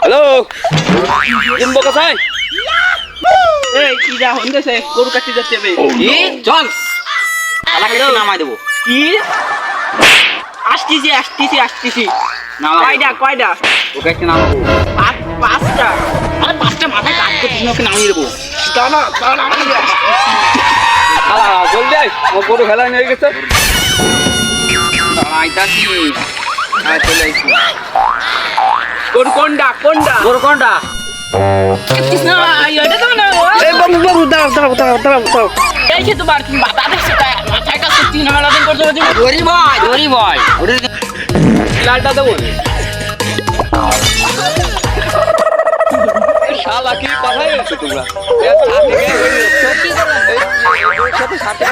Hello কিনবো কোথায়? এই কি যা হন্দেছে গরু কাটি যাচ্ছে বে কি চল আলাকে নামাই দেবো। কি আসতেছি কয়টা ওকে একটা নামাবো। পাঁচটা আরে পাঁচটা মাথায় কাজ করছিস ওকে নামিয়ে দেবো। দাঁড়া জলদি আয় ও গরু খেলা নিয়ে গেছে। আইতাছি চলে আইছি। গরু কোনটা গরু কোনটা? না এটা তো না এই বাবু দাঁড়াও এই যে তোমার কি মাথা দেখছো মাথায় কাছে তিন হালা দিন করছো ধরি ভাই লালটা দেবো। শালা কি কথাই বলছো তোমরা? সাথে সাথে